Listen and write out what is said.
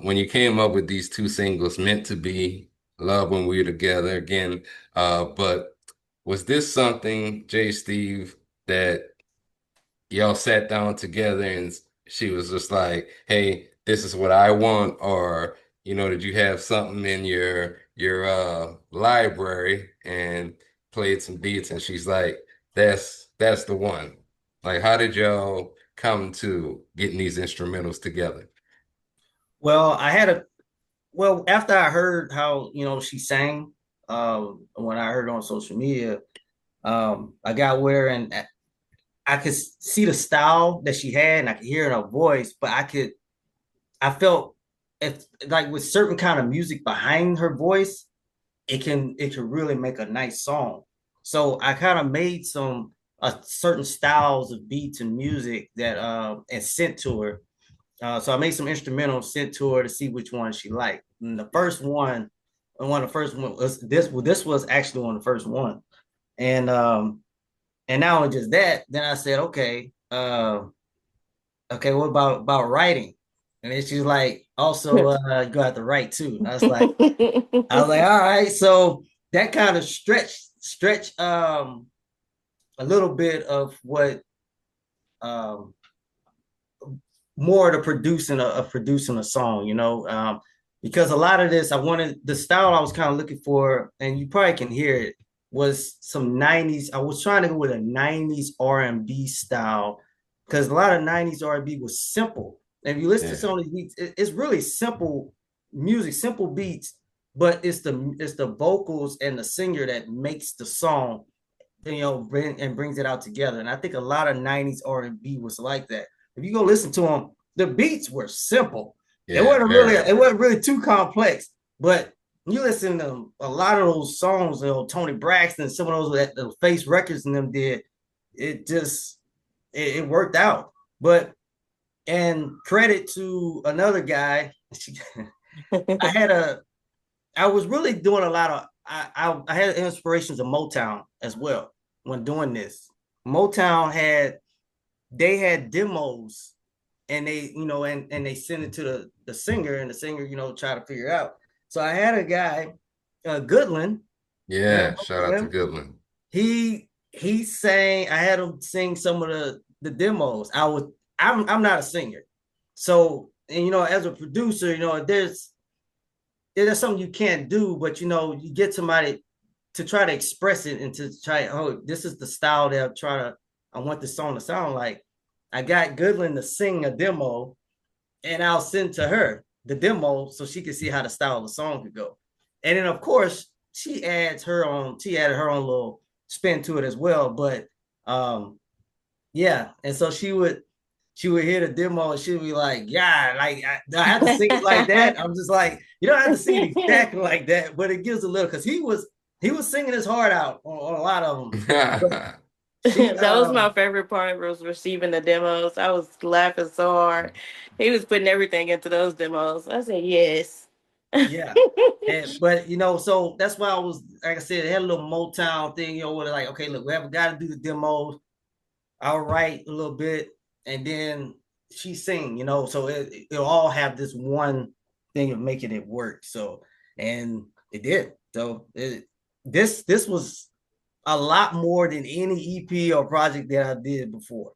when you came up with these two singles, Meant to Be, Love When We Were Together again, but was this something, Jay Steve, that y'all sat down together and she was just like, "Hey, this is what I want," or did you have something in your library and played some beats and she's like, "That's the one." Like, how did y'all come to getting these instrumentals together? Well, after I heard how, she sang, when I heard on social media, I got with her and I could see the style that she had and I could hear in her voice, but I felt if like with certain kind of music behind her voice, it can really make a nice song. So I kind of made some certain styles of beats and music that and sent to her. So I made some instrumentals, sent to her to see which one she liked. And the first one of the first one was this. Well, this was actually one of the first one. And and not only just that, then I said, okay, what about writing? And then she's like, also, you got to have to write too. And I was like, all right. So that kind of stretch a little bit of what um more to producing a song, because a lot of this I wanted the style I was kind of looking for, and you probably can hear it, was some 90s. I was trying to go with a 90s R&B style because a lot of 90s R&B was simple. And if you listen to Yeah. some of these beats, it's really simple music, simple beats, but it's the vocals and the singer that makes the song, brings it out together. And I think a lot of 90s R&B was like that. If you go listen to them, the beats were simple. It Yeah, wasn't really very. it wasn't really too complex. But you listen to a lot of those songs, Tony Braxton, some of those that the Face Records and them did, it just it worked out. But and credit to another guy, I had a I was really doing a lot of I had inspirations of Motown as well when doing this. Motown had demos and and they sent it to the singer and the singer, try to figure it out. So I had a guy, Goodland, Yeah, shout out to him. Goodland. He sang, I had him sing some of the demos. I'm not a singer. So, and as a producer, there's something you can't do, but you get somebody to try to express it and to try, oh, this is the style that I want the song to sound like. I got Goodland to sing a demo and I'll send to her the demo so she can see how the style of the song could go. And then of course she added her own little spin to it as well. But yeah, and so she would hear the demo and she'd be like, yeah, like I have to sing it like that. I'm just like, you don't have to sing it exactly like that, but it gives a little because he was singing his heart out on a lot of them. But she That was my favorite part was receiving the demos. I was laughing so hard. He was putting everything into those demos. I said, yes. Yeah. But so that's why I was, like I said, it had a little Motown thing, where like, okay, look, we have got to do the demos. I'll write a little bit, and then she sing, so it'll all have this one thing of making it work. So, and it did. So this was a lot more than any EP or project that I did before.